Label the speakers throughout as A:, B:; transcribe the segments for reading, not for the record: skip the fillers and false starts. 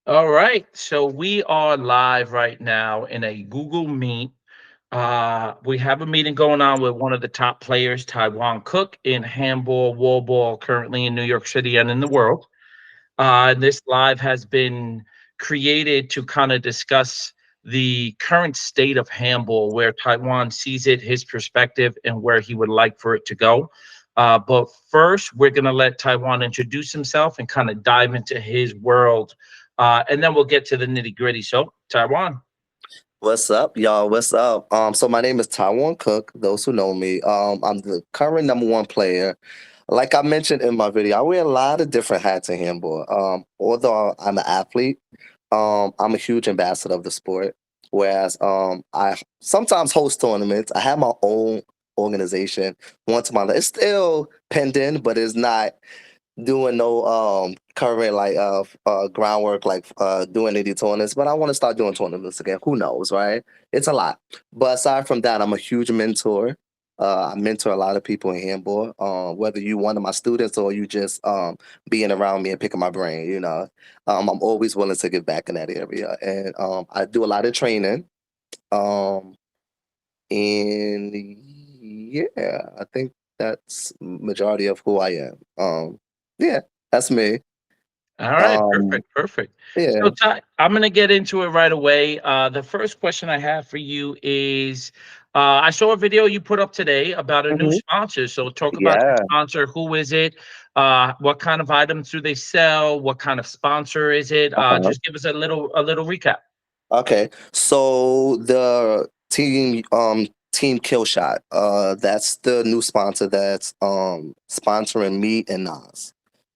A: All right. So we are live right now in a Google Meet. We have a meeting going on with one of the top players, Tywan Cook, in handball, wall ball, currently in New York City and in the world. This live has been created to kind of discuss the current state of handball, where Taiwan sees it, his perspective, and where he would like for it to go. But first, we're going to let Taiwan introduce himself and kind of dive into his world. And then we'll get to the nitty gritty. So, Taiwan.
B: What's up, y'all? What's up? So my name is Tywan Cook. Those who know me, I'm the current number one player. Like I mentioned in my video, I wear a lot of different hats in handball. Although I'm an athlete, I'm a huge ambassador of the sport. Whereas I sometimes host tournaments. I have my own organization. Once a month, it's still pending, but it's not doing no current groundwork like doing any tournaments, but I want to start doing tournaments again. Who knows, right? It's a lot. But aside from that, I'm a huge mentor. I mentor a lot of people in handball. Whether you one of my students or you just being around me and picking my brain, I'm always willing to give back in that area. And I do a lot of training. Um, and yeah, I think that's majority of who I am. Yeah, that's me.
A: All right,
B: Um,
A: perfect, perfect. So,
B: yeah.
A: Ty, I'm going to get into it right away. The first question I have for you is I saw a video you put up today about a new
B: Mhm.
A: sponsor. So, talk about your
B: Yeah.
A: sponsor. Who is it? What kind of items do they sell? What kind of sponsor is it?
B: Uh-huh.
A: Just give us a little recap.
B: Okay. So the team Kill Shot, that's the new sponsor that's sponsoring me and Nas.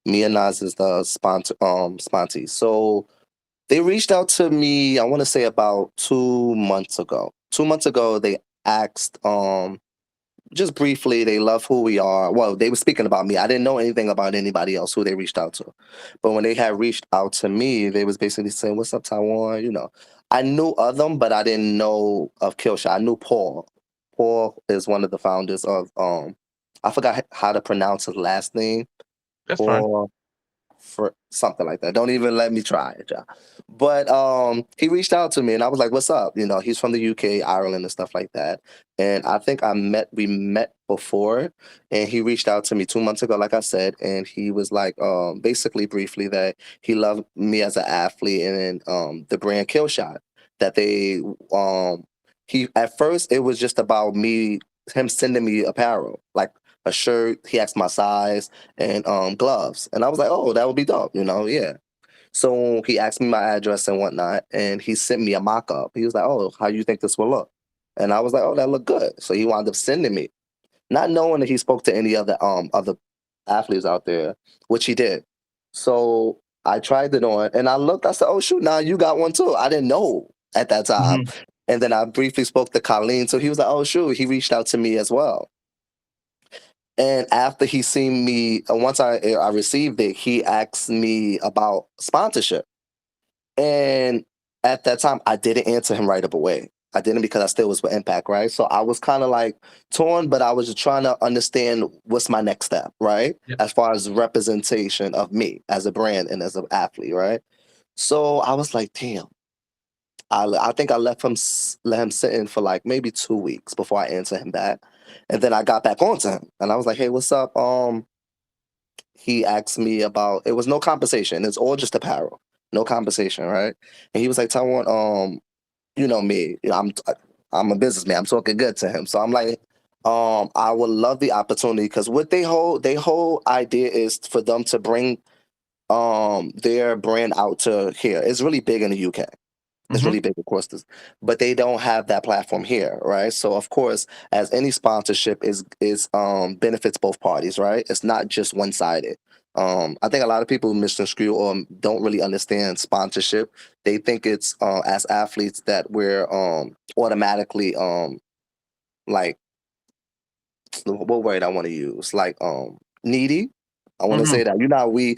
B: Me and Nas is the sponsee. So they reached out to me, I want to say about 2 months ago. 2 months ago, they asked just briefly, they love who we are. Well, they were speaking about me. I didn't know anything about anybody else who they reached out to. But when they had reached out to me, they was basically saying, "What's up, Taiwan?" I knew of them, but I didn't know of Killshot. I knew Paul. Paul is one of the founders of I forgot how to pronounce his last name.
A: That's fine.
B: Paul for something like that. Don't even let me try it, y'all. But he reached out to me and I was like, "What's up?" He's from the UK, Ireland, and stuff like that. And I think we met before, and he reached out to me 2 months ago, like I said, and he was like, basically briefly that he loved me as an athlete and the brand Killshot that they he at first it was just about him sending me apparel like a shirt. He asked my size and gloves. And I was like, oh, that would be dope, yeah. So he asked me my address and whatnot, and he sent me a mock up. He was like, oh, how you think this will look? And I was like, oh, that looked good. So he wound up sending me, not knowing that he spoke to any other athletes out there, which he did. So I tried it on and I looked, I said, oh shoot, now you got one too. I didn't know at that time.
A: Mhm.
B: And then I briefly spoke to Colleen. So he was like, oh shoot, he reached out to me as well. And after he seen me, once I received it, he asked me about sponsorship. And at that time, I didn't answer him right up away. I didn't because I still was with Impact, right? So I was kind of like torn, but I was just trying to understand what's my next step, right?
A: Yep.
B: As far as representation of me as a brand and as an athlete, right? So I was like, damn. I think I let him sit in for like maybe 2 weeks before I answered him back, and then I got back onto him, and I was like, "Hey, what's up?" He asked me about. It was no compensation. It's all just apparel, no compensation, right? And he was like, "Taiwan, you know me, I'm a businessman. I'm talking good to him, so I'm like, I would love the opportunity because what they whole idea is for them to bring their brand out to here. It's really big in the UK. It's
A: Mhm.
B: really big, of course, but they don't have that platform here, right? So, of course, as any sponsorship is benefits both parties, right? It's not just one sided. I think a lot of people misconstrue or don't really understand sponsorship. They think it's as athletes that we're automatically like what word I want to use like needy. I want to
A: Mhm.
B: say that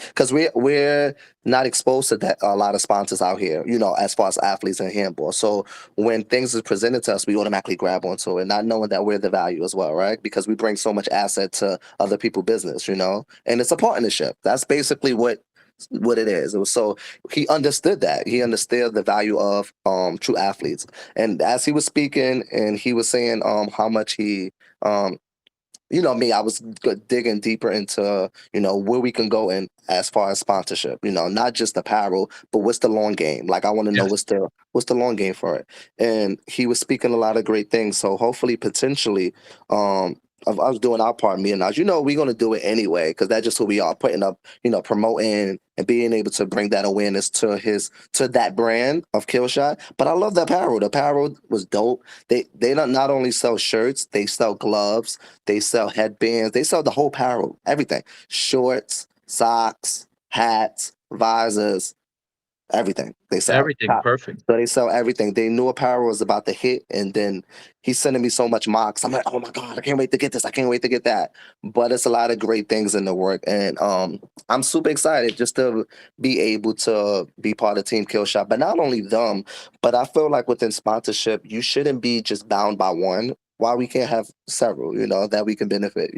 B: because we're not exposed to that a lot of sponsors out here, as far as athletes in handball. So when things is presented to us, we automatically grab onto it, not knowing that we're the value as well, right? Because we bring so much asset to other people's business, and it's a partnership. That's basically what what it is. It was so he understood that. He understood the value of true athletes. And as he was speaking and he was saying how much he um you know me, I was digging deeper into, where we can go in as far as sponsorship, not just apparel, but what's the long game? Like I want to know
A: Yes.
B: what's the long game for it. And he was speaking a lot of great things. So hopefully, potentially, of us doing our part, me and us, we're gonna do it anyway, because that's just who we are, putting up, promoting and being able to bring that awareness to that brand of Killshot. But I love the apparel. The apparel was dope. They don't not only sell shirts, they sell gloves, they sell headbands. They sell the whole apparel, everything. Shorts, socks, hats, visors, everything they sell.
A: Everything perfect.
B: So they sell everything. They knew apparel was about to hit, and then he's sending me so much mocks. I'm like, oh my god, I can't wait to get this. I can't wait to get that. But it's a lot of great things in the work, and I'm super excited just to be able to be part of Team Killshot. But not only them, but I feel like within sponsorship, you shouldn't be just bound by one. Why we can't have several, that we can benefit,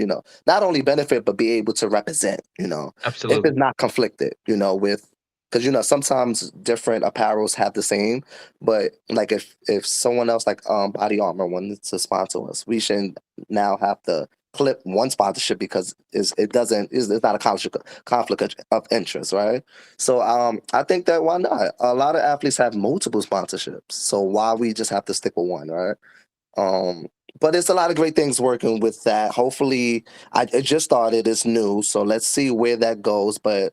B: not only benefit, but be able to represent, if
A: Absolutely.
B: it's not conflicted, with because sometimes different apparels have the same, but like if someone else like Body Armor wanted to sponsor us, we shouldn't now have to clip one sponsorship because it's not a conflict of interest, right? So I think that why not? A lot of athletes have multiple sponsorships, so why we just have to stick with one, right? Um, but it's a lot of great things working with that. Hopefully, it just started. It's new, so let's see where that goes. But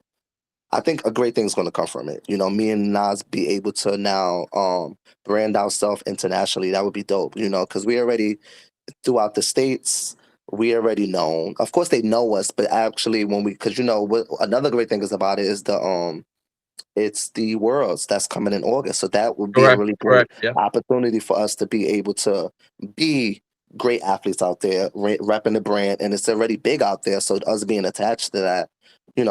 B: I think a great thing's going to come from it. Me and Nas be able to now brand ourselves internationally. That would be dope. Because we already throughout the states. We already known. Of course, they know us, but actually, when we, because what another great thing is about it is it's the Worlds that's coming in August. So that would be a
A: Correct.
B: really great
A: Correct. Yeah.
B: opportunity for us to be able to be great athletes out there, repping the brand, and it's already big out there. So us being attached to that,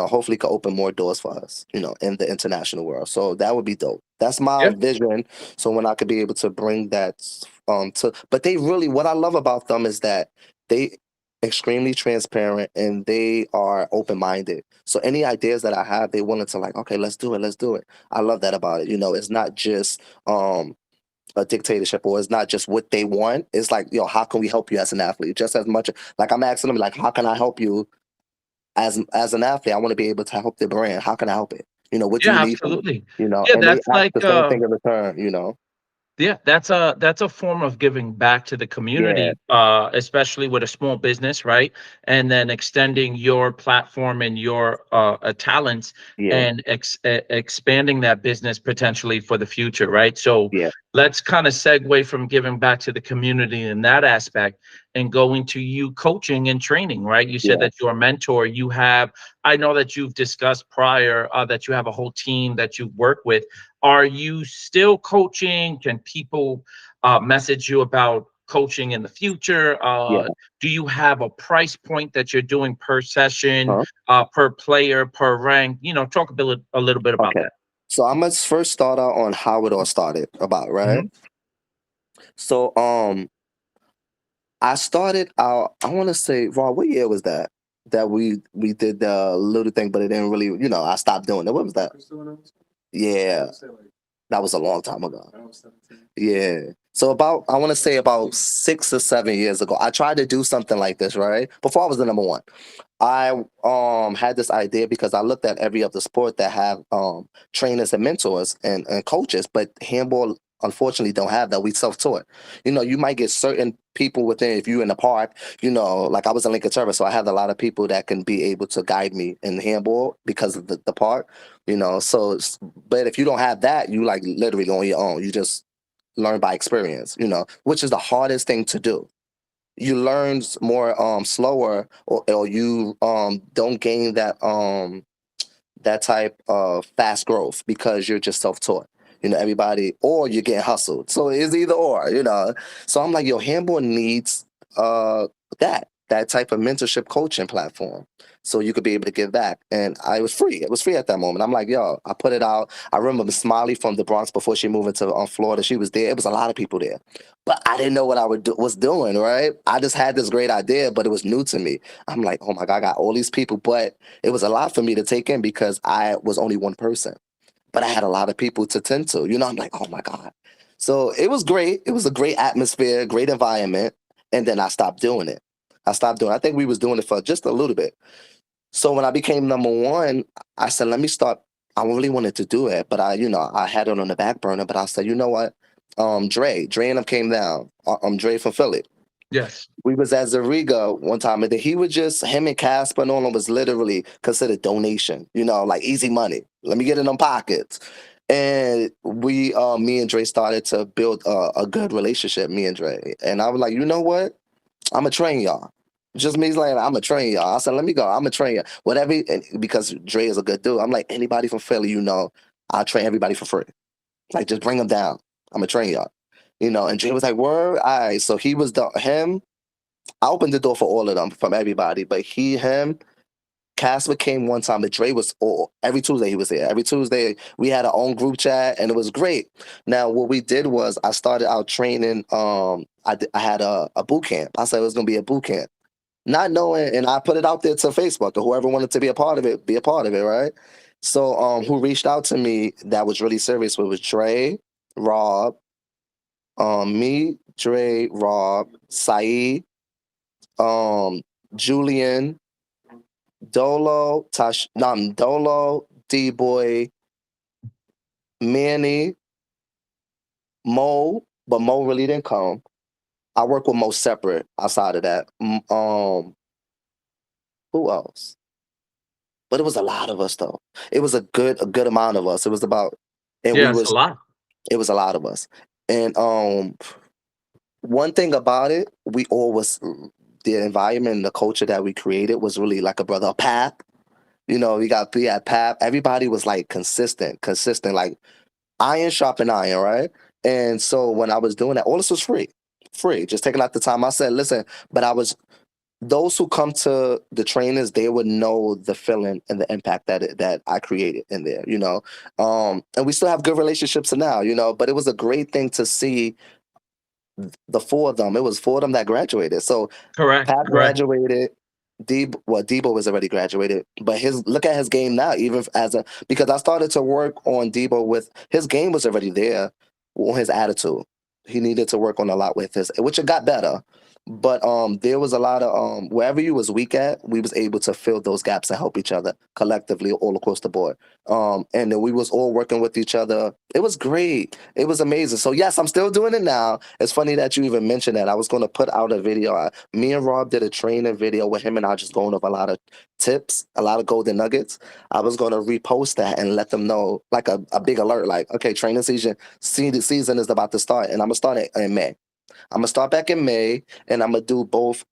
B: hopefully could open more doors for us, in the international world. So that would be dope. That's my
A: Yeah.
B: vision. So when I could be able to bring that but they really, what I love about them is that they extremely transparent and they are open-minded. So any ideas that I have, they willing to like, okay, let's do it. I love that about it. It's not just a dictatorship, or it's not just what they want. It's like, how can we help you as an athlete? Just as much like I'm asking them, like, how can I help you as an athlete? I want to be able to help the brand. How can I help it? What do you
A: Yeah,
B: need from me?
A: absolutely. Yeah,
B: And they
A: that's
B: ask
A: like
B: the same thing in return.
A: yeah, that's a form of giving back to the
B: Yeah,
A: community, especially with a small business, right? And then extending your platform and your talents
B: yeah,
A: and expanding that business potentially for the future, right? So
B: yeah,
A: let's kind of segue from giving back to the community in that aspect and going to you coaching and training, right? You said
B: yeah,
A: that you're a mentor. You have, I know that you've discussed prior that you have a whole team that you work with. Are you still coaching? Can people message you about coaching in the future?
B: yeah.
A: Do you have a price point that you're doing per session,
B: Huh?
A: per player, per rank? Talk a little bit about
B: Okay.
A: that.
B: So I'm gonna first start out on how it all started about, right?
A: Mhm.
B: So I started out, I wanna say, Ron, what year was that? That we did the little thing, but it didn't really, I stopped doing it. What was that? Yeah, that was a long time ago. Yeah. So about, I want to say about 6 or 7 years ago, I tried to do something like this, right? Before I was the number one. I had this idea because I looked at every other sport that have trainers and mentors and coaches, but handball unfortunately don't have that. We self-taught. You might get certain people within, if you in the park, like I was in Lincoln Service, so I have a lot of people that can be able to guide me in handball because of the park, so but if you don't have that, you like literally on your own. You just learn by experience, which is the hardest thing to do. You learn more slower, or you don't gain that type of fast growth because you're just self-taught. Everybody, or you're getting hustled. So it's either or. So I'm like, yo, handball needs uh that. that type of mentorship coaching platform, so you could be able to give back. And I was free. It was free at that moment. I'm like, yo, I put it out. I remember Miss Smiley from the Bronx before she moved into Florida. She was there. It was a lot of people there, but I didn't know what was doing. Right? I just had this great idea, but it was new to me. I'm like, oh my god, I got all these people, but it was a lot for me to take in because I was only one person, but I had a lot of people to tend to. I'm like, oh my God. So it was great. It was a great atmosphere, great environment. And then I stopped doing it. I stopped doing it. I think we was doing it for just a little bit. So when I became number one, I said, let me start. I really wanted to do it, but I had it on the back burner. But I said, you know what? Dre and them came down. Dre from Philly.
A: Yes.
B: We was at Zariga one time, and then he was just him and Casper and all of them was literally considered donation, like easy money. Let me get in them pockets. And me and Dre started to build a good relationship, me and Dre. And I was like, you know what? I'm gonna train y'all. Just me like, I'm gonna train y'all. I said, let me go. I'm gonna train y'all. Whatever, and because Dre is a good dude. I'm like, anybody from Philly, I'll train everybody for free. Like, just bring them down. I'm gonna train y'all. And Dre was like, word, all right. So he was him. I opened the door for all of them, from everybody, but him, Casper came one time, but Dre was every Tuesday he was there. Every Tuesday we had our own group chat, and it was great. Now what we did was I started out training. I had a boot camp. I said it was gonna be a boot camp, not knowing, and I put it out there to Facebook, or whoever wanted to be a part of it, be a part of it, right? So who reached out to me that was really serious was Dre, Rob, me, Dre, Rob, Saeed, um, Julian, Dolo, D Boy, Manny, Mo, but Mo really didn't come. I work with Mo separate outside of that. Who else? But it was a lot of us though. It was a good amount of us. It was about, and we
A: Yes, a
B: was
A: lot.
B: it was a lot of us. And one thing about it, we all was the environment and the culture that we created was really like a brother Pap. We had Pap. Everybody was like consistent, like iron sharpen iron, right? And so when I was doing that, all this was free, just taking out the time. I said, listen, but those who come to the trainers, they would know the feeling and the impact that I created in there, and we still have good relationships now, but it was a great thing to see the four of them. It was four of them that graduated. So
A: Correct.
B: Pat
A: Correct.
B: graduated. Debo was already graduated, but look at his game now. Even because I started to work on Debo with his game was already there on his attitude. He needed to work on a lot with his, which it got better. But there was a lot of wherever you was weak at, we was able to fill those gaps and help each other collectively all across the board. And then we was all working with each other. It was great. It was amazing. So yes, I'm still doing it now. It's funny that you even mentioned that. I was going to put out a video. Me and Rob did a training video with him and I just going over a lot of tips, a lot of golden nuggets. I was going to repost that and let them know, like a big alert, like, okay, training season is about to start, and I'm gonna start it in May. I'm gonna start back in May, and I'm gonna do both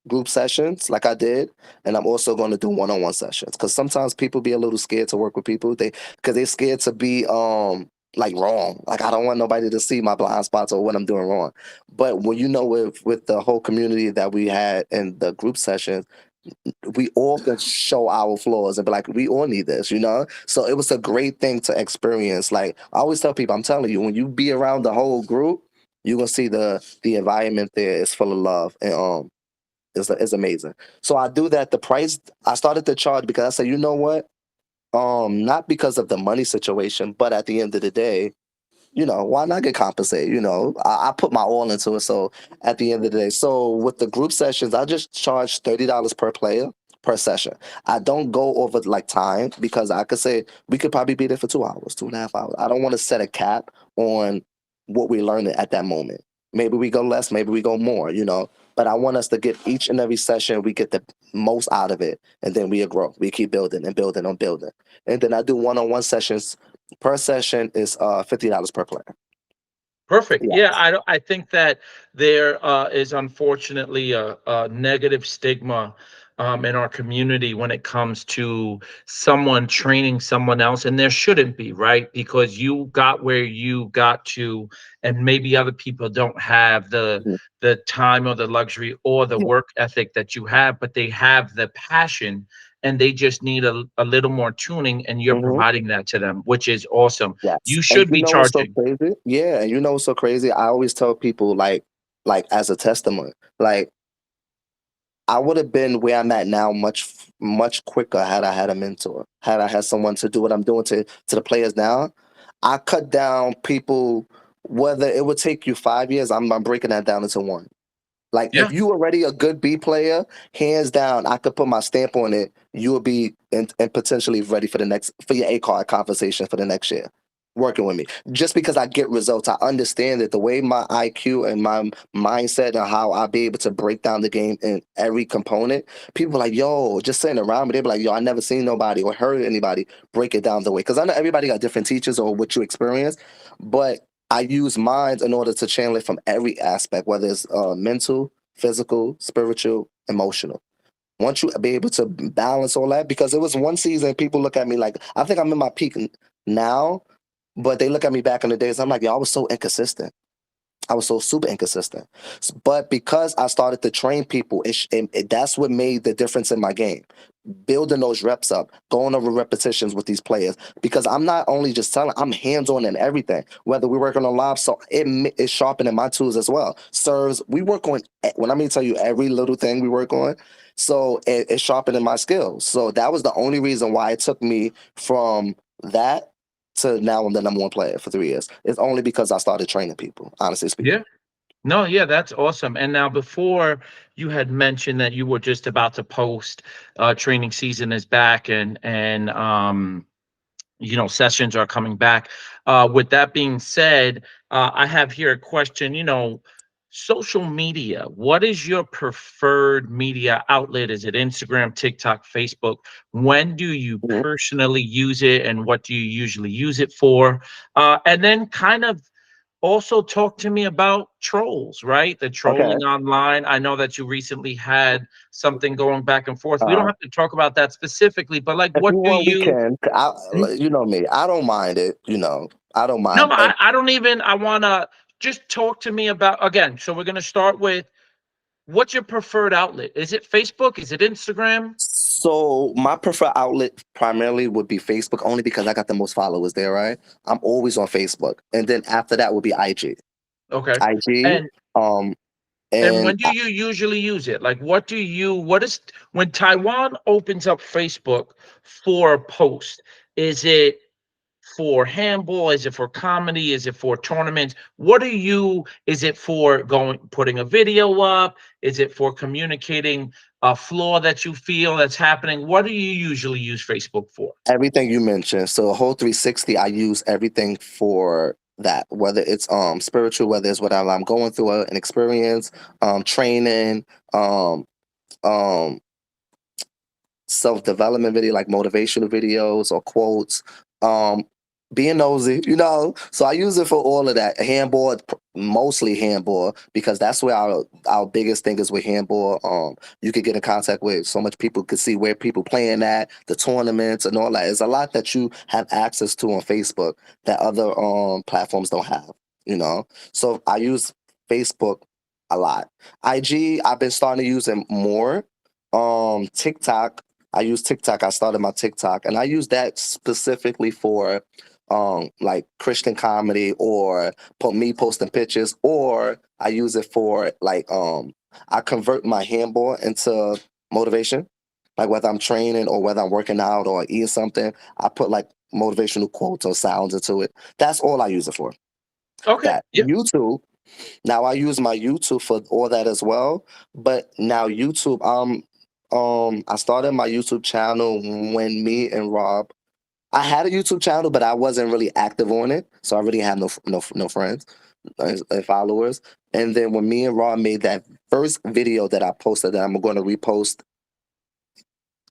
B: group sessions like I did, and I'm also gonna do one-on-one sessions because sometimes people be a little scared to work with people. Because they're scared to be like wrong. Like I don't want nobody to see my blind spots or what I'm doing wrong. But when with the whole community that we had in the group sessions, we all can show our flaws and be like, we all need this. So it was a great thing to experience. Like I always tell people, I'm telling you, when you be around the whole group, you're gonna see the environment there is full of love and it's amazing. So I do that. The price I started to charge because I said, you know what? Not because of the money situation, but at the end of the day, why not get compensated? I put my all into it. So at the end of the day, so with the group sessions, I just charge $30 per player per session. I don't go over like time because I could say we could probably be there for 2 hours, 2.5 hours. I don't want to set a cap on what we learn at that moment. Maybe we go less, maybe we go more. But I want us to get each and every session, we get the most out of it. And then we grow. We keep building and building on building. And then I do one-on-one sessions. Per session is $50 per player.
A: Perfect.
B: Yeah.
A: Yeah, I think that there is unfortunately a negative stigma in our community when it comes to someone training someone else, and there shouldn't be, right? Because you got where you got to, and maybe other people don't have
B: Mhm.
A: the time or the luxury or the
B: Yeah.
A: work ethic that you have, but they have the passion and they just need a little more tuning, and you're
B: Mhm.
A: providing that to them, which is awesome.
B: Yes.
A: You
B: And
A: should
B: you
A: be
B: know what's so
A: charging.
B: crazy? Yeah, and you know what's so crazy? I always tell people like as a testament, like I would have been where I'm at now much quicker had I had a mentor, had I had someone to do what I'm doing to the players now. I cut down people, whether it would take you 5 years, I'm breaking that down into one. Like
A: Yeah.
B: if you already a good B player, hands down, I could put my stamp on it. You will be and potentially ready for the next for your A card conversation for the next year. Working with me, just because I get results, I understand that the way my IQ and my mindset and how I be able to break down the game in every component. People are like, yo, just sitting around me, they be like, yo, I never seen nobody or heard anybody break it down the way. Because I know everybody got different teachers or what you experience, but I use mine in order to channel it from every aspect, whether it's mental, physical, spiritual, emotional. Once you be able to balance all that, because it was one season, people look at me like I think I'm in my peak now, but they look at me back in the days. I'm like, yo, I was so inconsistent. I was so super inconsistent. But because I started to train people, that's what made the difference in my game. Building those reps up, going over repetitions with these players. Because I'm not only just telling, I'm hands on in everything. Whether we're working on live, so it's sharpening my tools as well. Serves, we work on, when I mean tell you every little thing we work on. So it's sharpening my skills. So that was the only reason why it took me from that to now I'm the number one player for 3 years. It's only because I started training people, honestly speaking.
A: Yeah. No, yeah, that's awesome. And now, before, you had mentioned that you were just about to post, training season is back, and sessions are coming back. With that being said, I have here a question. Social media. What is your preferred media outlet? Is it Instagram, TikTok, Facebook? When do you
B: Mhm.
A: personally use it, and what do you usually use it for? And then, kind of, also talk to me about trolls, right? The
B: Okay.
A: trolling online. I know that you recently had something going back and forth. We don't
B: Uh,
A: have to talk about that specifically, but, like,
B: if
A: what
B: you
A: do
B: want, we
A: you?
B: can.
A: Hmm?
B: You know me. I don't mind it. I don't
A: No,
B: mind. And
A: I don't even. I want to just talk to me about, again. So we're going to start with, what's your preferred outlet? Is it Facebook? Is it Instagram?
B: so my preferred outlet primarily would be Facebook, only because I got the most followers there. Right. I'm always on Facebook, and then after that would be IG.
A: Okay.
B: IG.
A: And
B: Um.
A: and
B: And
A: when do you usually use it? Like, what is, when Taiwan opens up Facebook for a post? Is it for handball? Is it for comedy? Is it for tournaments? What are you? Is it for putting a video up? Is it for communicating a flaw that you feel that's happening? What do you usually use Facebook for?
B: everything you mentioned. So a whole 360, I use everything for that. Whether it's spiritual, whether it's whatever I'm going through an experience, training, um, um, self-development video like motivational videos or quotes, um being nosy, so I use it for all of that. Handball, mostly handball, because that's where our biggest thing is with handball. You could get in contact with so much people, could see where people playing at the tournaments and all that. There's a lot that you have access to on Facebook that other platforms don't have, so I use Facebook a lot. IG, I've been starting to use it more. TikTok, I use TikTok. I started my TikTok, and I use that specifically for like Christian comedy, or put me posting pictures, or I use it for like I convert my handball into motivation. Like whether I'm training or whether I'm working out or eating something, I put like motivational quotes or sounds into it. That's all I use it for.
A: Okay.
B: That
A: Yeah.
B: YouTube, now I use my YouTube for all that as well. But now YouTube, I started my YouTube channel when me and Rob. I had a YouTube channel, but I wasn't really active on it, so I really had no friends and followers. And then when me and Rob made that first video that I posted, that I'm going to repost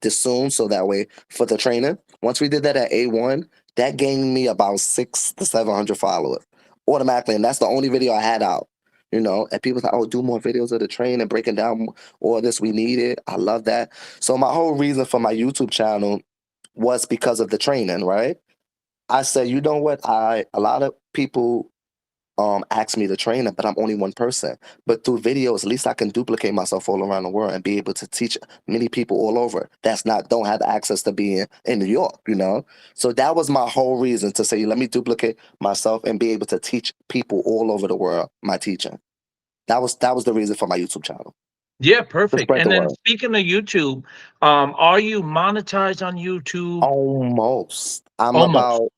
B: this soon, so that way for the training. Once we did that at A1, that gained me about 600 to 700 followers automatically, and that's the only video I had out. and people say, oh, do more videos of the train and breaking down all this. We need it. I love that. So my whole reason for my YouTube channel was because of the training, right? I said, you know what? A lot of people ask me to train them, but I'm only one person. But through videos, at least I can duplicate myself all around the world and be able to teach many people all over that's not don't have access to being in New York. So that was my whole reason to say, let me duplicate myself and be able to teach people all over the world my teaching. That was the reason for my YouTube channel,
A: Yeah,
B: to
A: perfect.
B: spread the
A: And then
B: word.
A: speaking of YouTube, are you monetized on YouTube?
B: Almost.
A: Almost.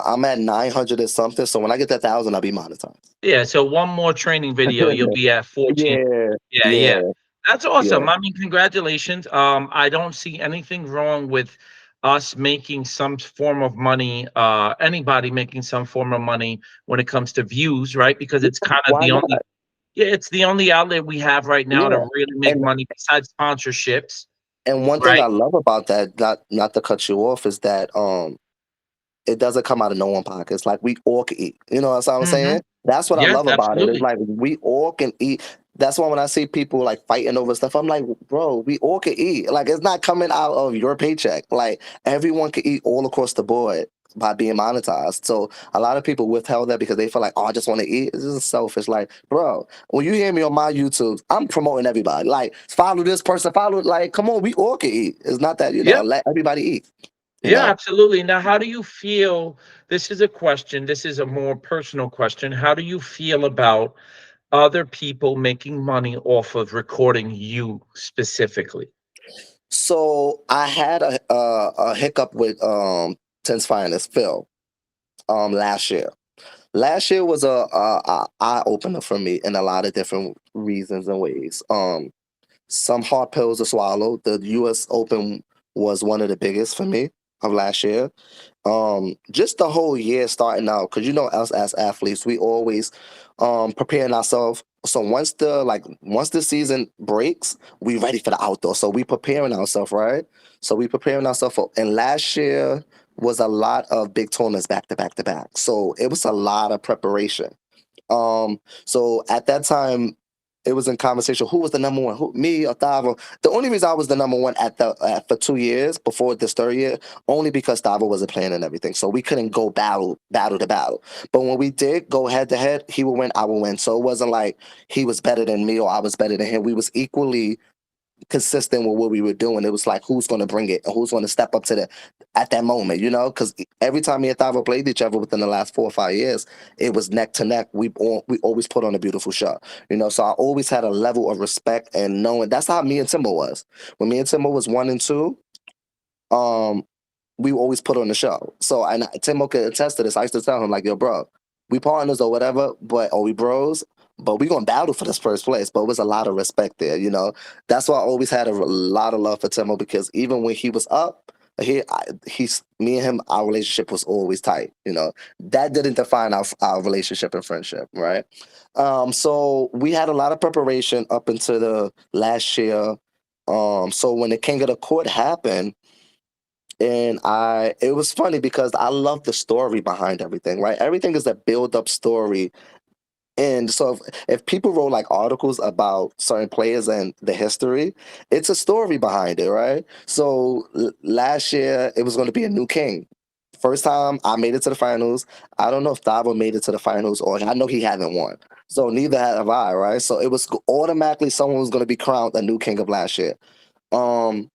B: I'm at 900 or something. So when I get that 1,000, I'll be monetized.
A: Yeah, so one more training video, you'll be at 14.
B: Yeah,
A: Yeah, yeah.
B: yeah,
A: That's
B: yeah.
A: awesome. I mean, congratulations. I don't see anything wrong with us making some form of money, anybody making some form of money when it comes to views, right? Because
B: Yeah,
A: it's kind of
B: why
A: the
B: not?
A: only, yeah, it's the only outlet we have right now to
B: Yeah.
A: really make
B: And
A: money besides sponsorships,
B: one thing
A: right?
B: I love about that, not to cut you off, is that it doesn't come out of no one pockets. Like we all can eat. You know what I'm
A: Hmm.
B: saying? That's what I
A: Yes,
B: love about it. It's
A: absolutely.
B: like we all can eat. That's why when I see people like fighting over stuff, I'm like, bro, we all can eat. Like it's not coming out of your paycheck. Like everyone can eat all across the board by being monetized. So a lot of people withheld that because they feel like, oh, I just want to eat. This is selfish. Like, bro, when you hear me on my YouTube, I'm promoting everybody. Like, follow this person, follow. Like, come on, we all can eat. It's not that
A: Yeah.
B: let everybody eat. You
A: Yeah,
B: know.
A: absolutely. Now, how do you feel? This is a question. This is a more personal question. How do you feel about other people making money off of recording you specifically?
B: So I had a hiccup with Ten's Finest Phil last year. Last year was a eye opener for me in a lot of different reasons and ways. Some hard pills to swallow. The U.S. Open was one of the biggest for me of last year. Just the whole year starting out, because us as athletes, we always preparing ourselves. So once the season breaks, we ready for the outdoor. So we preparing ourselves, right? So we preparing ourselves for, and last year was a lot of big tournaments back to back to back. So it was a lot of preparation. So at that time, it was in conversation. Who was the number one? Who, me or Thavo? The only reason I was the number one for 2 years before this third year, only because Thavo wasn't playing and everything. So we couldn't go battle to battle. But when we did go head to head, he would win, I would win. So it wasn't like he was better than me or I was better than him. We was equally consistent with what we were doing. It was like who's going to bring it and who's going to step up to the at that moment, because every time me and Thavo played each other within the last 4 or 5 years, it was neck to neck. We always put on a beautiful show, So I always had a level of respect and knowing that's how me and Timbo was. When me and Timbo was 1 and 2, um, we always put on the show. So and Timo could attest to this. I used to tell him like, "Yo, bro, we partners or whatever, or we bros, but we gonna battle for this first place." But it was a lot of respect there. That's why I always had a lot of love for Timo because even when he was up, he's me and him, our relationship was always tight. That didn't define our relationship and friendship, right? So we had a lot of preparation up into the last year. So when the King of the Court happened and it was funny because I love the story behind everything, right? Everything is a build up story. And so if people wrote like articles about certain players and the history, it's a story behind it, right? So last year it was going to be a new king. First time I made it to the finals. I don't know if Davo made it to the finals or I know he haven't won. So neither have I, right? So it was automatically someone was going to be crowned a new king of last year. Um,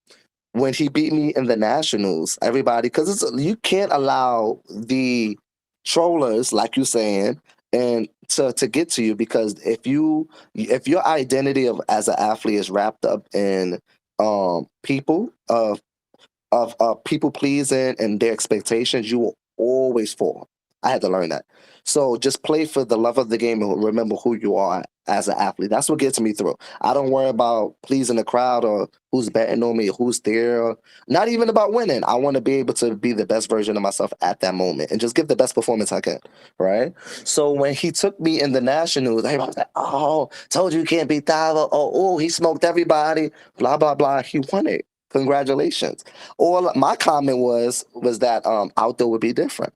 B: when he beat me in the nationals, everybody, because you can't allow the trollers, like you saying, and to get to you because if your identity of as an athlete is wrapped up in people of people pleasing and their expectations, you will always fall. I had to learn that. So just play for the love of the game and remember who you are as an athlete. That's what gets me through. I don't worry about pleasing the crowd or who's betting on me, who's there. Not even about winning. I want to be able to be the best version of myself at that moment and just give the best performance I can. Right. So when he took me in the nationals, everybody was like, "Oh, told you can't beat Tyler. Oh, he smoked everybody. Blah blah blah." He won it. Congratulations. All my comment was that outdoor would be different.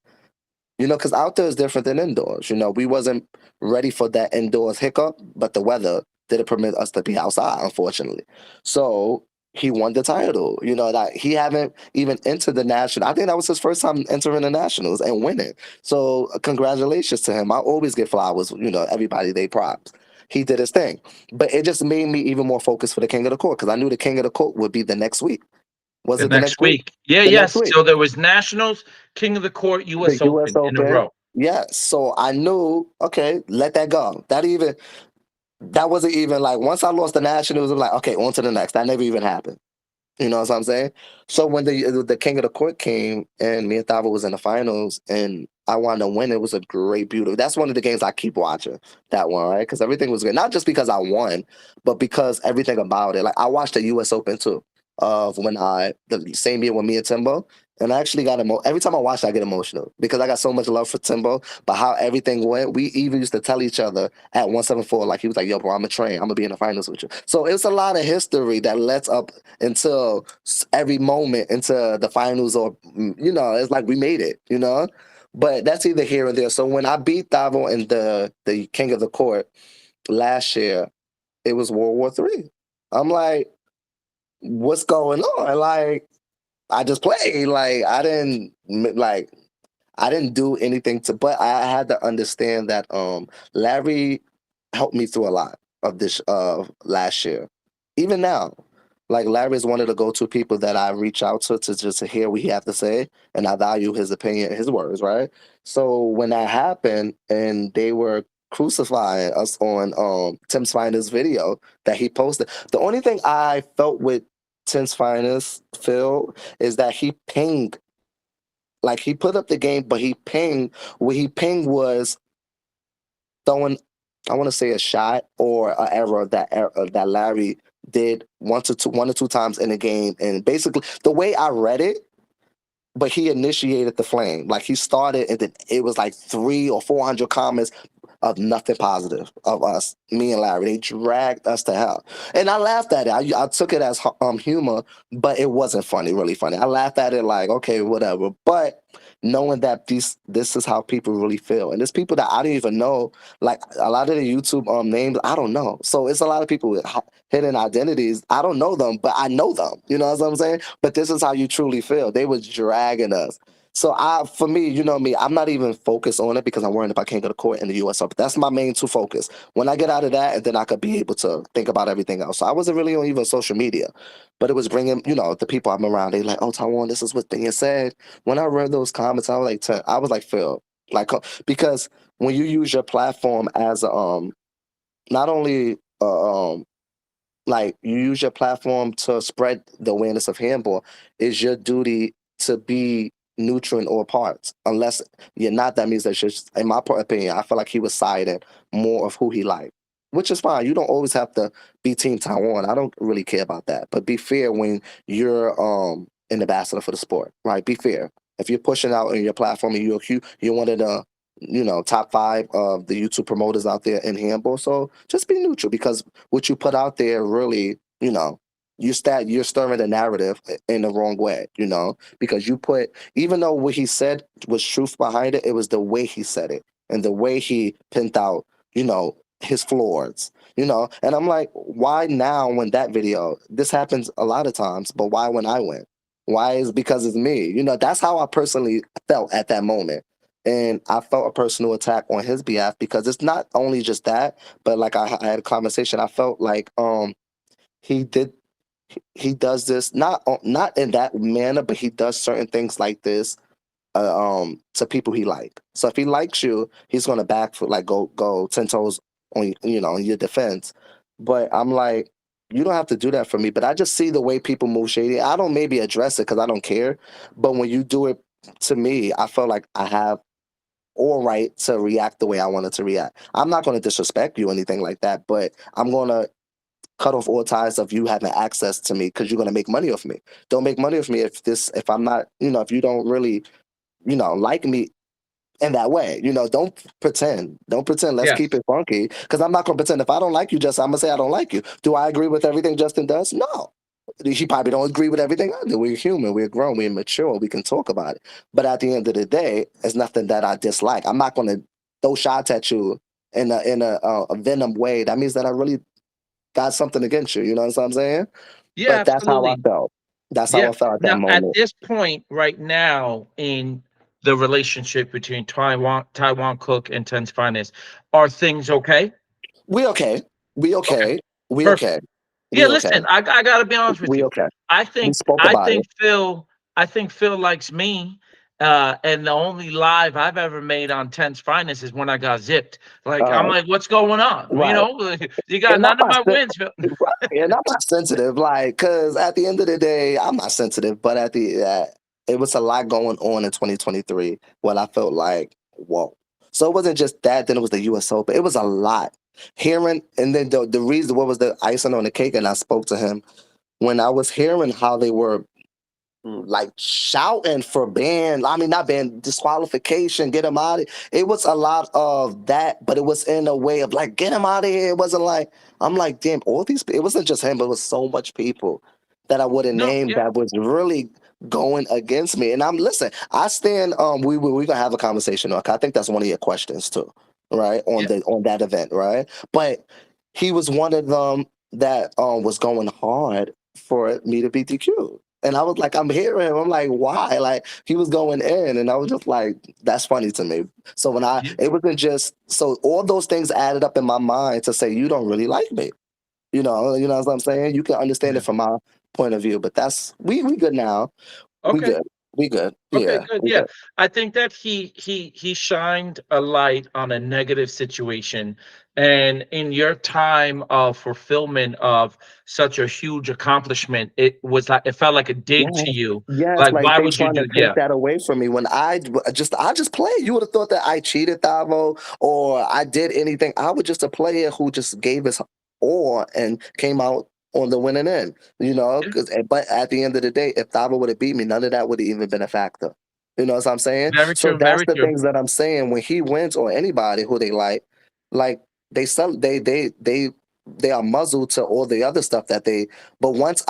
B: Because outdoors is different than indoors. We wasn't ready for that indoors hiccup, but the weather didn't permit us to be outside, unfortunately. So he won the title. That he haven't even entered the national. I think that was his first time entering the nationals and winning. So congratulations to him. I always give flowers. Everybody they props. He did his thing, but it just made me even more focused for the King of the Court because I knew the King of the Court would be the next week. Was
A: The
B: it the
A: next
B: next week?
A: week. Yeah,
B: The next
A: yes.
B: week.
A: So there was Nationals, King of the Court,
B: The
A: US
B: U.S.
A: Open in a
B: Open.
A: row.
B: Yes. So I knew, okay, let that go. That wasn't even like once I lost the nationals, I'm like, okay, on to the next. That never even happened. You know what I'm saying? So when the King of the Court came and me and Thava was in the finals and I wanted to win, it was a great, beautiful. That's one of the games I keep watching. That one, right? Because everything was good. Not just because I won, but because everything about it. Like I watched the U.S. Open too. Of when the same year with me and Timbo, and I actually got every time I watch, it, I get emotional because I got so much love for Timbo. But how everything went, we even used to tell each other at 174, like he was like, "Yo, bro, I'm a train. I'm gonna be in the finals with you." So it's a lot of history that lets up until every moment into the finals, or it's like we made it. But that's either here or there. So when I beat Davo in the King of the Court last year, it was World War III. I'm like, what's going on? Like, I just played. Like, I didn't do anything but I had to understand that Larry helped me through a lot of this last year. Even now, like Larry is one of the go-to people that I reach out to just to hear what he have to say, and I value his opinion, his words, right? So when that happened, and they were crucifying us on Tim's Finest video that he posted, the only thing I felt with Tim's Finest, Phil, is that he pinged, like he put up the game, but he pinged. What he pinged was throwing, I want to say a shot or an error that Larry did one or two times in the game, and basically the way I read it, but he initiated the flame. Like he started, and then it was like 300 or 400 comments of nothing positive of us, me and Larry. They dragged us to hell, and I laughed at it. I took it as humor, but it wasn't funny, really funny. I laughed at it like, okay, whatever. But knowing that this is how people really feel, and there's people that I didn't even know, like a lot of the YouTube names I don't know. So it's a lot of people with hidden identities. I don't know them, but I know them. You know what I'm saying? But this is how you truly feel. They was dragging us. So for me, you know me, I'm not even focused on it because I'm worried about King of the Court in the U.S. Open. That's my main two focus. When I get out of that, and then I could be able to think about everything else. So I wasn't really on even social media, but it was bringing, the people I'm around. They like, oh, Taiwan, this is what's being said. When I read those comments, I was like, Phil, like, because when you use your platform as not only like you use your platform to spread the awareness of handball, it's your duty to be neutral in all parts. Unless you're not, that means that you're, in my opinion, I feel like he was siding more of who he liked, which is fine. You don't always have to be Team Taiwan. I don't really care about that. But be fair when you're an ambassador for the sport, right? Be fair. If you're pushing out in your platform and you're one of the top five of the YouTube promoters out there in handball. So just be neutral because what you put out there really, you're stirring the narrative in the wrong way, because you put, even though what he said was truth behind it, it was the way he said it and the way he pinned out, his floors, and I'm like, why now when that video, this happens a lot of times, but why when I win? Why is because it's me? That's how I personally felt at that moment. And I felt a personal attack on his behalf because it's not only just that, but like I had a conversation. I felt like he did he does this not in that manner, but he does certain things like this to people he like. So if he likes you, he's gonna back for like go 10 toes on on your defense. But I'm like, you don't have to do that for me. But I just see the way people move shady. I don't maybe address it because I don't care. But when you do it to me, I feel like I have all right to react the way I wanted to react. I'm not going to disrespect you or anything like that, but I'm going to cut off all ties of you having access to me because you're going to make money off me. Don't make money off me if I'm not, if you don't really, like me in that way. Don't pretend. Don't pretend. Let's keep
A: Yes.
B: it funky because I'm not going to pretend. If I don't like you, just I'm going to say I don't like you. Do I agree with everything Justin does? No. He probably don't agree with everything I do. We're human, we're grown, we're mature, we can talk about it. But at the end of the day, it's nothing that I dislike. I'm not gonna throw shots at you in a venom way. That means that I really got something against you. You know what I'm saying?
A: Yeah,
B: But that's how I
A: absolutely.
B: felt. That's how
A: Yeah.
B: I felt at that
A: Now, at
B: moment.
A: this point, right now, in the relationship between Taiwan Cook and Ten's Finest, are things okay?
B: We okay. We
A: Okay,
B: okay. We
A: perfect.
B: okay.
A: Yeah,
B: We okay.
A: listen, I gotta be honest with
B: We
A: you.
B: okay.
A: I
B: We
A: think
B: spoke
A: I
B: about
A: think
B: it.
A: Phil I think Phil likes me. And the only live I've ever made on Ten's Finest is when I got zipped. Like, I'm
B: Uh,
A: like, what's going on? You
B: right.
A: know, you got
B: And I'm
A: none of
B: not
A: my wins, Phil.
B: right. And I'm not sensitive, like, cause at the end of the day, I'm not sensitive. But it was a lot going on in 2023 when I felt like, whoa. So it wasn't just that. Then it was the U.S. Open. It was a lot. Hearing, and then the reason, what was the icing on the cake? And I spoke to him when I was hearing how they were like shouting for ban. I mean, not ban, disqualification, get him out of. It was a lot of that, but it was in a way of like, get him out of here. It wasn't like I'm like, damn, all these. It wasn't just him, but it was so much people that I wouldn't
A: No,
B: name
A: yeah,
B: that was really going against me. And I'm listen. I stand. We gonna have a conversation. Okay, I think that's one of your questions too, right?
A: yeah,
B: On that event, right? But he was one of them that was going hard for me to be DQ. And I was like, I'm hearing him. I'm like, why? Like he was going in, and I was just like, that's funny to me. So
A: yeah,
B: it wasn't just so all those things added up in my mind to say you don't really like me. You know what I'm saying. You can understand
A: yeah.
B: it from my point of view, but that's we good now. We
A: Okay.
B: good. We good.
A: Okay,
B: Yeah,
A: good.
B: we
A: Yeah.
B: good.
A: I think that he shined a light on a negative situation. And in your time of fulfillment of such a huge accomplishment, it was like it felt like a dig to
B: Yes,
A: you.
B: yes,
A: Like,
B: like
A: why
B: they
A: would you
B: trying to
A: do
B: take
A: yeah,
B: that away from me when I just play. You would have thought that I cheated, Thavo, or I did anything. I was just a player who just gave his all and came out on the winning end.
A: yeah.
B: But at the end of the day, if Thavo would have beat me, none of that would have even been a factor. You know what I'm saying?
A: Very
B: So
A: true,
B: that's
A: very
B: the
A: true.
B: things that I'm saying. When he wins or anybody who they like they are muzzled to all the other stuff that they. But once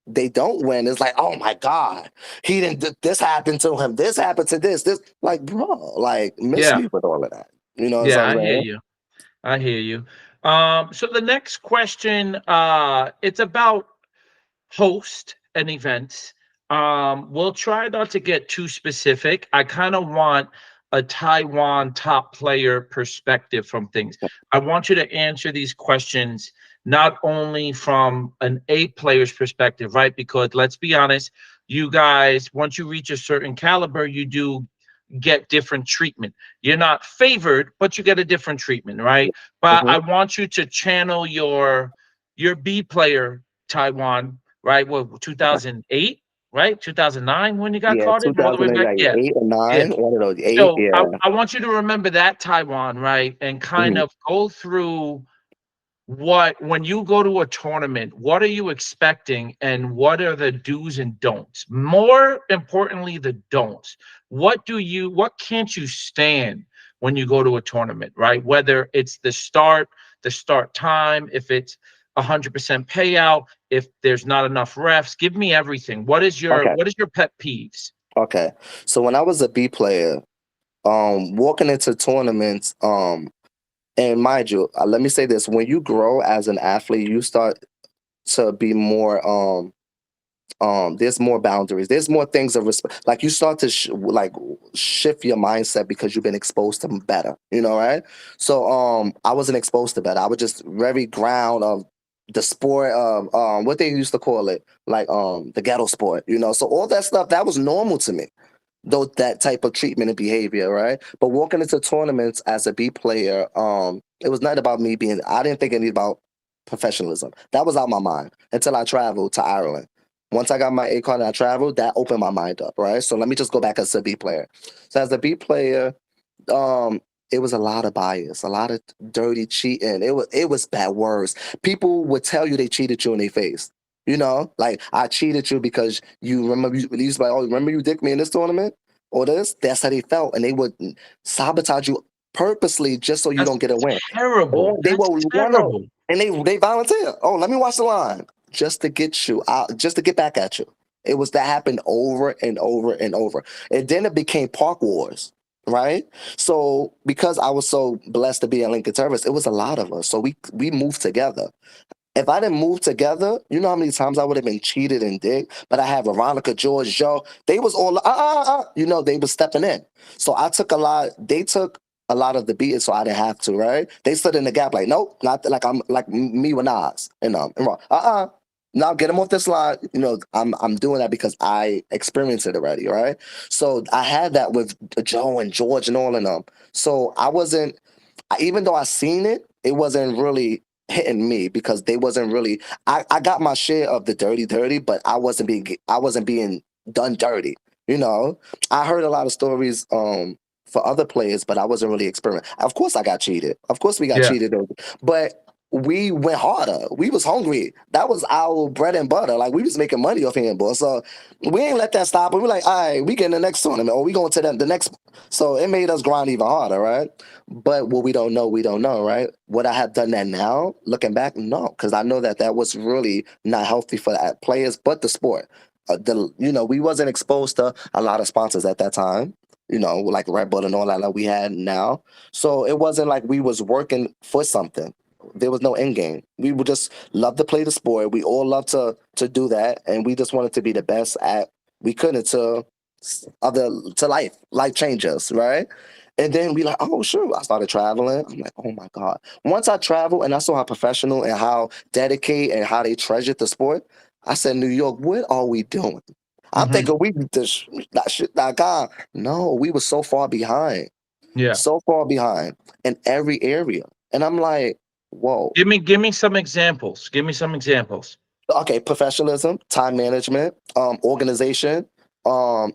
B: they don't win, it's like, oh my God, he didn't. This happened to him. This happened to this. Like, bro, like, miss
A: Yeah,
B: me with all of that. You know what
A: yeah,
B: I'm
A: I hear
B: saying?
A: you. I hear you. So the next question, it's about host an event. We'll try not to get too specific. I kind of want a Taiwan top player perspective from things. I want you to answer these questions not only from an A player's perspective, right? Because let's be honest, you guys, once you reach a certain caliber, you do get different treatment. You're not favored, but you get a different treatment, right? But
B: Hmm.
A: I want you to channel your B player Taiwan, right? Well, 2008, right? 2009 when you got
B: Yeah,
A: caught in all the way back. Yeah.
B: 2008 or
A: Yeah.
B: nine, one of those eight.
A: So
B: Yeah.
A: I want you to remember that Taiwan, right? And kind
B: Mhm.
A: of go through what when you go to a tournament, what are you expecting and what are the do's and don'ts? More importantly, the don'ts. What can't you stand when you go to a tournament, right? Whether it's the start time, if it's 100% payout, if there's not enough refs, give me everything.
B: Okay.
A: What is your pet peeves?
B: Okay. So when I was a B player, walking into tournaments, and mind you, let me say this: when you grow as an athlete, you start to be more there's more boundaries, there's more things of respect, like you start to shift your mindset because you've been exposed to better, right? So I wasn't exposed to better. I was just very ground of the sport of what they used to call it, like the ghetto sport, so all that stuff that was normal to me, though, that type of treatment and behavior, right? But walking into tournaments as a B player, it was not about me being. I didn't think anything about professionalism. That was out my mind until I traveled to Ireland. Once I got my A card and I traveled, that opened my mind up, right? So let me just go back as a B player. So as a B player, it was a lot of bias, a lot of dirty cheating. It was bad words. People would tell you they cheated you in their face. Like, I cheated you because you remember you used to be like, oh, remember you dicked me in this tournament or this. That's how they felt, and they would sabotage you purposely just so you
A: That's
B: don't get a win.
A: terrible.
B: Or they
A: That's
B: will want to,
A: terrible.
B: and they volunteer. Oh, let me watch the line. just to get you out, just to get back at you. It was that happened over and over and over. And then it became park wars, right? So because I was so blessed to be in Lincoln Terrace, it was a lot of us. So we moved together. If I didn't move together, you know how many times I would have been cheated and dick. But I had Veronica, George, Joe. They was all you know, they was stepping in. So I took a lot. They took a lot of the beating, so I didn't have to. Right? They stood in the gap like, nope, not like I'm like me with Nas and Ron. Now get him off this line. You know, I'm doing that because I experienced it already. Right? So I had that with Joe and George and all of them. So I wasn't even though I seen it, it wasn't really hitting me because they wasn't really. I got my share of the dirty, but I wasn't being done dirty. You know, I heard a lot of stories for other players, but I wasn't really experimenting. Of course, I got cheated. Of course, we got
A: Yeah.
B: cheated, but we went harder. We was hungry. That was our bread and butter. Like we was making money off handball. So we ain't let that stop. And we're like, all right, we get in the next tournament or we going to the next. So it made us grind even harder, right? But what we don't know, right? Would I have done that now? Looking back, no, because I know that that was really not healthy for the players, but the sport. We wasn't exposed to a lot of sponsors at that time. You know, like Red Bull and all that like we had now. So it wasn't like we was working for something. There was no end game. We would just love to play the sport. We all love to do that, and we just wanted to be the best at we couldn't to other to life changes, right? And then we like, oh shoot, I started traveling. I'm like, oh my God. Once I traveled and I saw how professional and how dedicated and how they treasured the sport, I said, New York, what are we doing? I'm
A: Hmm.
B: thinking we just that shit that God. No, we were
A: Yeah.
B: so far behind in every area. And I'm like, whoa.
A: Give me some examples. Give me some examples.
B: Okay, professionalism, time management, organization. Um,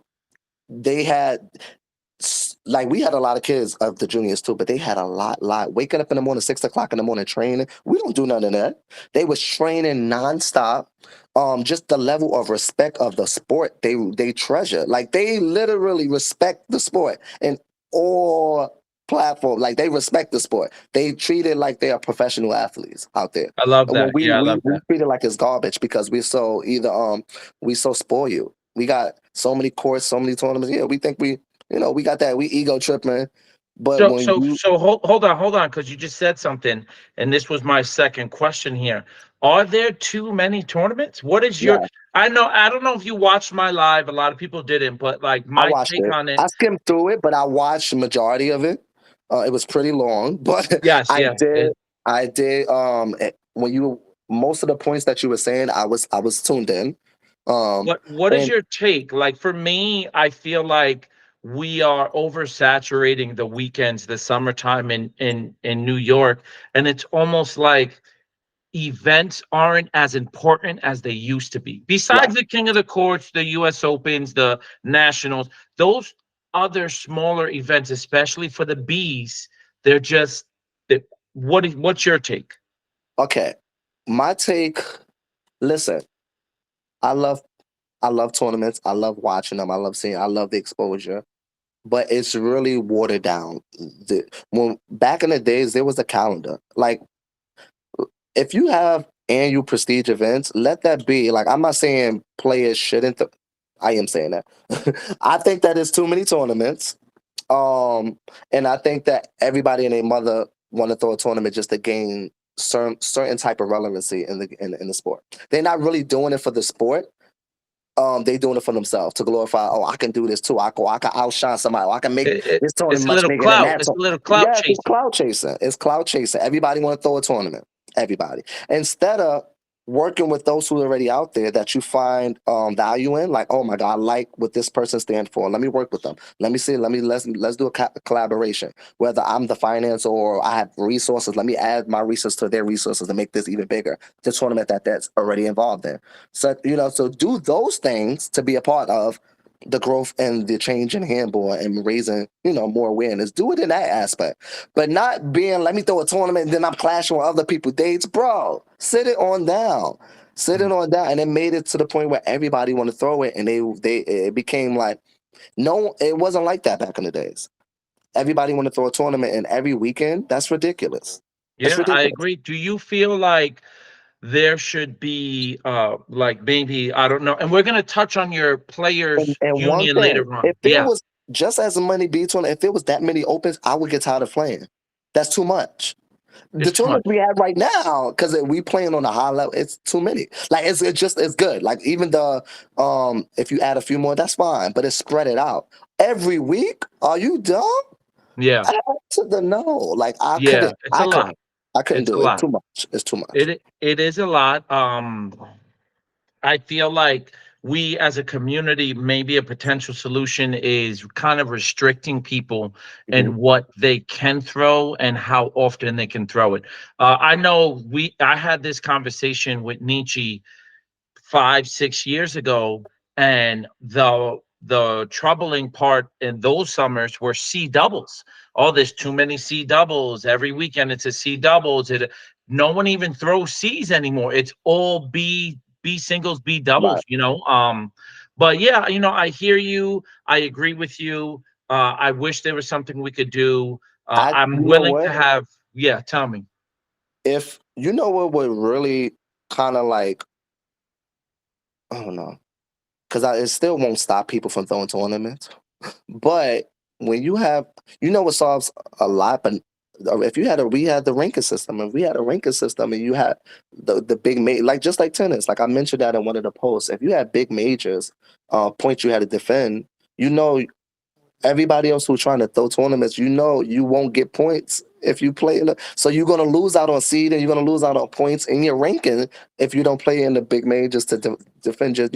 B: they had like we had a lot of kids of the juniors too, but they had a lot waking up in the morning, 6 o'clock in the morning training. We don't do none of that. They was training nonstop. Just the level of respect of the sport they treasure. Like they literally respect the sport and all platform. Like they respect the sport. They treat it like they are professional athletes out there.
A: I love
B: And when
A: that. Yeah, I love
B: we
A: that.
B: treat it like it's garbage because we're so either we so spoiled. We got so many courts, so many tournaments. Yeah, we think we got that. We ego tripping, but
A: So,
B: when
A: so,
B: you,
A: so hold on, because you just said something, and this was my second question here. Are there too many tournaments? What is your?
B: yeah,
A: I don't know if you watched my live. A lot of people didn't, but like
B: I
A: my
B: watched
A: take
B: it.
A: on it.
B: I skimmed through it, but I watched the majority of it. It was pretty long, but
A: Yes,
B: I
A: yeah.
B: did, I did. When you most of the points that you were saying, I was tuned in. Um,
A: What is
B: and
A: your take? Like for me, I feel like we are oversaturating the weekends, the summertime in New York, and it's almost like events aren't as important as they used to be.
B: right,
A: Besides the King of the Courts, the US Opens, the Nationals, those other smaller events, especially for the bees, they're just they- what's your take?
B: okay. My take. Listen, I love I love tournaments. I love watching them. I love seeing. I love the exposure. But it's really watered down. When back in the days, there was a calendar. Like if you have annual prestige events, let that be. Like I'm not saying players shouldn't. I am saying that. I think that there's too many tournaments. And I think that everybody and their mother want to throw a tournament just to gain certain type of relevancy in the sport. They're not really doing it for the sport. They doing it for themselves to glorify. Oh, I can do this too. I can outshine somebody. I can make this tournament
A: It's a
B: much
A: little
B: bigger than
A: clout.
B: that.
A: It's
B: So
A: a little clout
B: yes, it's
A: chasing.
B: cloud chasing. It's cloud chasing. Everybody want to throw a tournament. Everybody instead of working with those who are already out there that you find value in. Like, oh my God, I like what this person stands for. Let me work with them. Let me see. Let's do a collaboration. Whether I'm the finance or I have resources, let me add my resources to their resources to make this even bigger. The tournament that's already involved in. So so do those things to be a part of the growth and the change in handball and raising more awareness. Do it in that aspect, but not being let me throw a tournament and then I'm clashing with other people's dates, bro. Sit it on down. Sit it
A: Mm.
B: on down, and it made it to the point where everybody want to throw it, and they it became like no, it wasn't like that back in the days. Everybody want to throw a tournament, and every weekend that's ridiculous. It's
A: Yeah, I
B: ridiculous.
A: agree. Do you feel like there should be like maybe I don't know, and we're gonna touch on your players
B: And one
A: union
B: thing,
A: later on.
B: if there
A: Yeah,
B: was just as a money B tournament, if there was that many opens, I would get tired of playing. That's too much. The
A: it's too
B: tournaments
A: much.
B: we have right now, because we playing on a high level, it's too many. Like it's just it's good. Like even the if you add a few more, that's fine. But it's spread it out every week. Are you dumb?
A: Yeah,
B: I to the no. Like
A: yeah, it's a lot.
B: I couldn't
A: It's a
B: do it. It's
A: lot.
B: too much. It's too much.
A: It is a lot. I feel like we as a community, maybe a potential solution is kind of restricting people
B: Mhm.
A: and what they can throw and how often they can throw it. I know I had this conversation with Nietzsche 5, 6 years ago, and the troubling part in those summers were C doubles. Oh, there's too many C doubles. Every weekend it's a C doubles. No one even throws C's anymore. It's all B singles, B doubles,
B: Right.
A: But yeah, I hear you. I agree with you. I wish there was something we could do. I'm
B: You know
A: willing to
B: what?
A: have, yeah, tell me.
B: If you know what would really kind of like, I don't know, because it still won't stop people from throwing tournaments. But when you have, you know what solves a lot, but if you had a, we had the ranking system, and we had a ranking system, and you had the big like just like tennis, like I mentioned that in one of the posts. If you had big majors, points you had to defend, you know everybody else who's trying to throw tournaments, you know, you won't get points if you play in the, so you're going to lose out on seed and you're going to lose out on points in your ranking if you don't play in the big majors to defend your,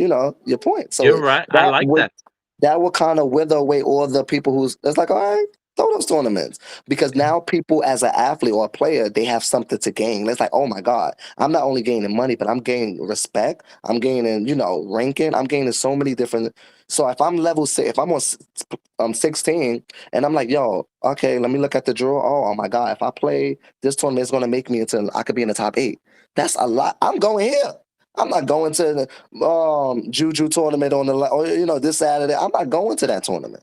B: your points. So
A: You're right. I
B: that
A: like
B: would
A: that.
B: that will kind of wither away all the people who's it's like, all right, throw those tournaments. Because now people as an athlete or a player, they have something to gain. It's like, oh my God, I'm not only gaining money, but I'm gaining respect. I'm gaining, ranking. I'm gaining so many different. So if I'm level six, if I'm 16 and I'm like, yo, okay, let me look at the draw. Oh my God, if I play this tournament, it's gonna make me into I could be in the top 8. That's a lot. I'm going here. I'm not going to the Juju tournament on or this Saturday. I'm not going to that tournament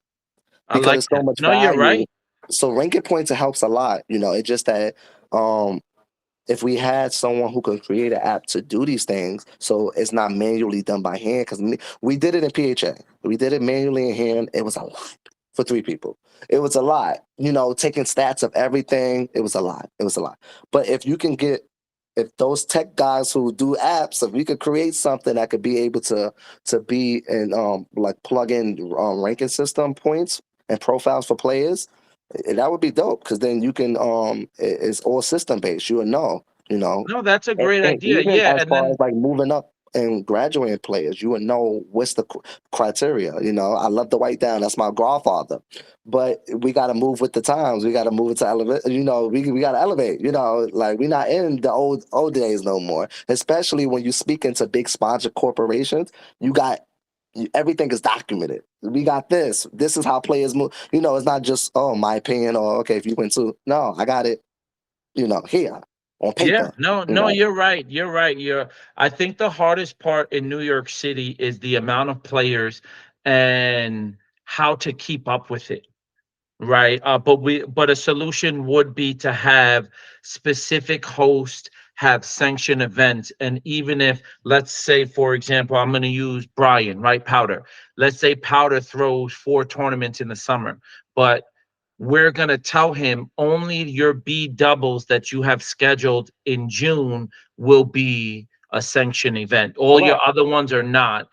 A: I
B: because
A: like
B: it's so
A: that.
B: much
A: No, you're
B: value.
A: right.
B: So ranking points it helps a lot. It's just that um if we had someone who could create an app to do these things, so it's not manually done by hand, because we did it in PHA, we did it manually in hand. It was a lot for 3 people. It was a lot, taking stats of everything. It was a lot. It was a lot. But if those tech guys who do apps, if we could create something that could be able to be and like plug in ranking system points and profiles for players, that would be dope because then you can it's all system based. You would know, you know,
A: No, that's a great
B: and
A: idea.
B: even
A: Yeah,
B: as
A: and
B: far as
A: then
B: like moving up and graduating players, you would know what's the criteria. I love the white down. That's my godfather, but we got to move with the times. We got to move it to elevate. We got to elevate. Like we're not in the old days no more. Especially when you speak into big sponsor corporations, you got everything is documented. We got this. This is how players move. It's not just my opinion or okay if you win too. No, I got it. Here on
A: yeah,
B: paper.
A: no,
B: You
A: no,
B: know,
A: you're right. You're right. I think the hardest part in New York City is the amount of players and how to keep up with it. Right. But a solution would be to have specific hosts have sanctioned events. And even if, let's say, for example, I'm going to use Brian, right? Powder. Let's say Powder throws 4 tournaments in the summer, but we're going to tell him only your B doubles that you have scheduled in June will be a sanctioned event. All your
B: correct.
A: other ones are not.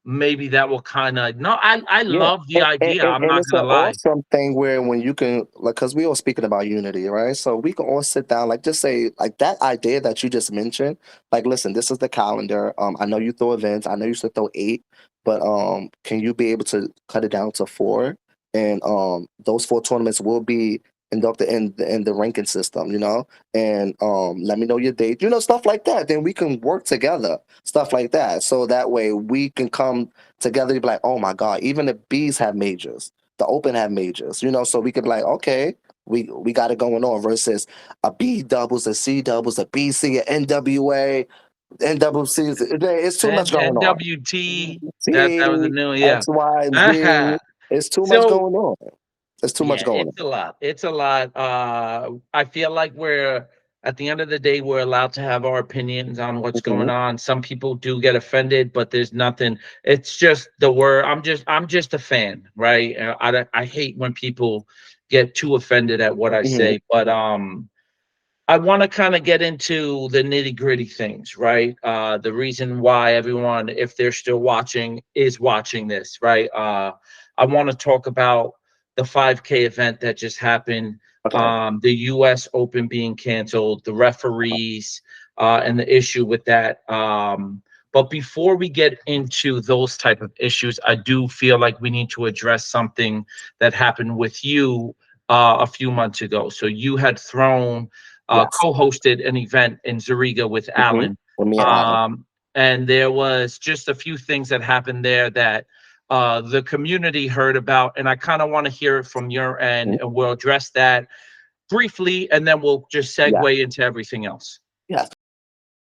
A: Maybe that will kind of, no, I
B: Yeah,
A: love the idea. I'm
B: and
A: not
B: it's an
A: going to lie.
B: awesome thing where when you can like, because we all speaking about unity, right? So we can all sit down, like just say like that idea that you just mentioned. Like, listen, this is the calendar. I know you throw events. I know you used to throw 8, but can you be able to cut it down to 4? And those 4 tournaments will be inducted in the ranking system, and let me know your date, stuff like that. Then we can work together, stuff like that, so that way we can come together. You'd be like, oh my God, even the B's have majors, the Open have majors, so we could be like, okay, we got it going on versus a B doubles, a C doubles, a BC, a NWA, NWC. It's too much
A: And
B: going on.
A: NWT, that was a
B: T,
A: new, yeah.
B: XYZ. It's too much
A: So
B: going on. It's too much
A: yeah,
B: going on.
A: it's a lot. It's a lot. I feel like we're at the end of the day, we're allowed to have our opinions on what's going
B: Mhm.
A: on. Some people do get offended, but there's nothing. It's just the word. I'm just a fan, right? I hate when people get too offended at what I
B: Mhm.
A: say, but I want to kind of get into the nitty gritty things, right? The reason why everyone, if they're still watching, is watching this, right? I want to talk about the 5K event that just happened,
B: Okay.
A: the U.S. Open being canceled, the referees, and the issue with that. But before we get into those type of issues, I do feel like we need to address something that happened with you a few months ago. So you had thrown
B: Yes.
A: co-hosted an event in Zuriga with
B: Mhm.
A: Alan.
B: With me and Alan.
A: Um, and there was just a few things that happened there that the community heard about, and I kind of want to hear it from your end,
B: Mhm.
A: and we'll address that briefly, and then we'll just
B: Yeah.
A: segue into everything else.